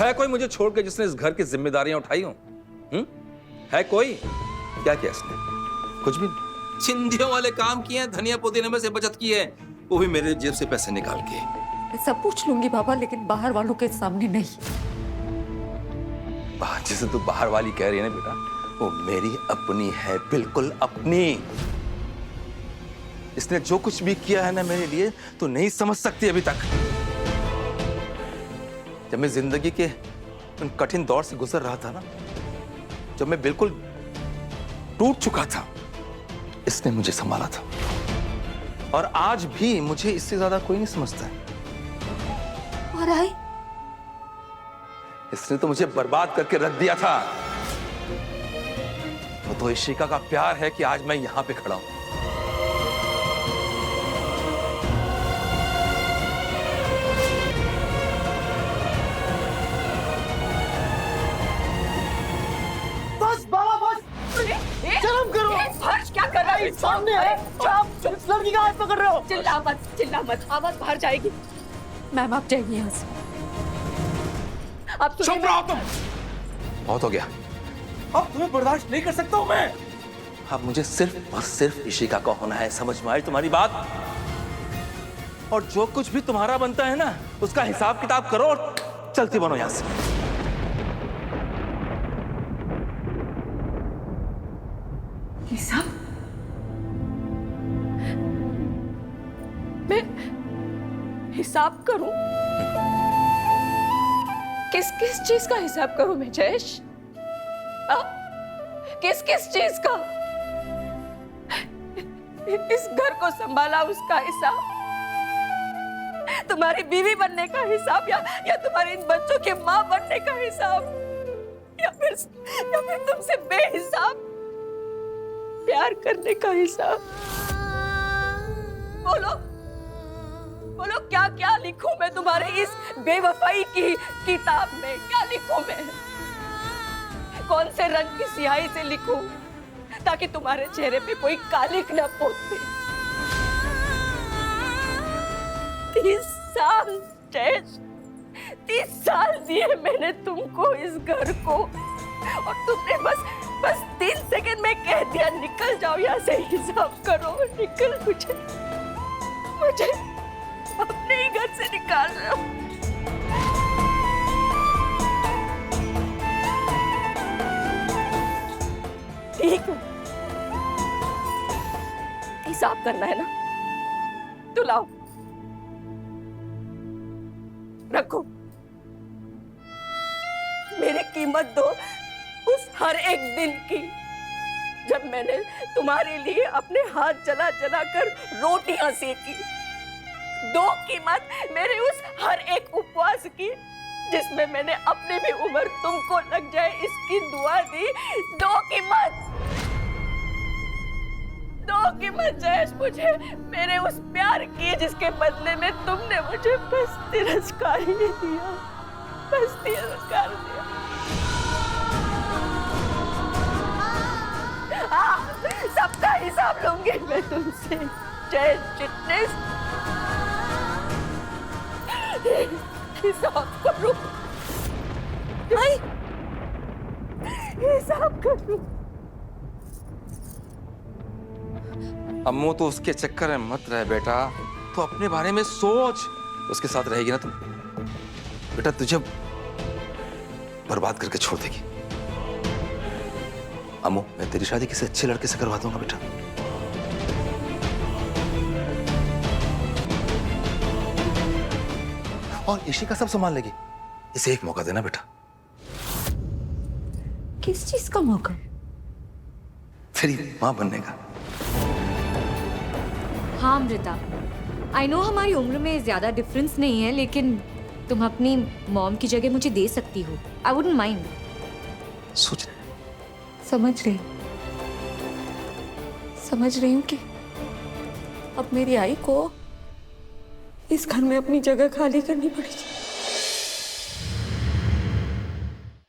है कोई मुझे छोड़ के जिसने इस घर की जिम्मेदारियां उठाई हो? है कोई? क्या किया इसने? कुछ भी नहीं। चिंधियों वाले काम किए हैं, धनिया पुदीने में से बचत की है, वो भी मेरे जेब से पैसे निकाल के। मैं सब पूछ लूंगी बाबा, लेकिन बाहर वालों के सामने नहीं। जिसे तू बाहर वाली कह रही है ना बेटा, वो मेरी अपनी है, बिल्कुल अपनी। इसने जो कुछ भी किया है ना मेरे लिए, तू नहीं समझ सकती अभी तक। जब मैं जिंदगी के उन कठिन दौर से गुजर रहा था ना, जब मैं बिल्कुल टूट चुका था, इसने मुझे संभाला था। और आज भी मुझे इससे ज्यादा कोई नहीं समझता है। और आई? इसने तो मुझे बर्बाद करके रख दिया था। वो तो इशिका का प्यार है कि आज मैं यहां पे खड़ा हूं। बस बाबा बस, शर्म करो। हर्ष क्या कर रहा है? सामने है, आप इस लड़की का हाथ पकड़ रहे हो। चिल्ला मत, आवाज बाहर जाएगी। मैम आप जाइए यहाँ से। आप चुप रहो तुम। बहुत हो गया। अब तुम्हें बर्दाश्त नहीं कर सकता हूँ मैं। अब मुझे सिर्फ और सिर्फ इशिका का होना है। समझ में आई तुम्हारी बात? और जो कुछ भी तुम्हारा बनता है ना, उसका हिसाब किताब करो और चलती बनो यहां से। हिसाब? मैं हिसाब करूं? किस किस चीज का हिसाब करूं मैं जयेश? किस किस चीज का? इस घर को संभाला उसका हिसाब, तुम्हारी बीवी बनने का हिसाब, या तुम्हारे इन बच्चों के मां बनने का हिसाब, या फिर तुमसे बेहिसाब प्यार करने का हिसाब? बोलो बोलो, क्या क्या लिखूं मैं तुम्हारे इस बेवफाई की किताब में? क्या लिखूं मैं? कौन से रंग की स्याही से लिखूं ताकि तुम्हारे चेहरे पे कोई कालिक न पोते? 30 साल जयेश, 30 साल दिए मैंने तुमको इस घर को, और तुमने बस 3 सेकंड में कह दिया निकल जाओ यहाँ से, हिसाब करो। निकल, मुझे अपने ही घर से निकाल रहे हो। ठीक है, हिसाब करना है ना, तो लाओ, रखो। मेरी कीमत दो उस हर एक दिन की, जब मैंने तुम्हारे लिए अपने हाथ जला जला कर रोटियां सेकी। दो कीमत मेरे उस हर एक उपवास की, जिसमें मैंने अपनी भी उम्र तुमको लग जाए इसकी दुआ दी। दो कीमत जयेश मुझे मेरे उस प्यार की, जिसके बदले में तुमने मुझे बस तिरस्कार ही दिया, बस तिरस्कार दिया। सबका हिसाब लूंगी मैं तुमसे जयेश चिटनिस। हिसाब करो, हिसाब करो। अम्मू तो उसके चक्कर में मत रह बेटा, तो अपने बारे में सोच। उसके साथ रहेगी ना तुम, बेटा तुझे बर्बाद करके छोड़ देगी। अम्मू, मैं तेरी शादी किसी अच्छे लड़के से करवा दूंगा बेटा। और इशिका सब संभाल लेगी। इसे एक मौका देना बेटा। किस चीज का मौका? तेरी मां बनने का। हाँ अमृता, आई नो हमारी उम्र में ज्यादा डिफरेंस नहीं है, लेकिन तुम अपनी मॉम की जगह मुझे दे सकती हो। I wouldn't mind. सोच, समझ रही हूँ कि अब मेरी आई को इस घर में अपनी जगह खाली करनी पड़ेगी।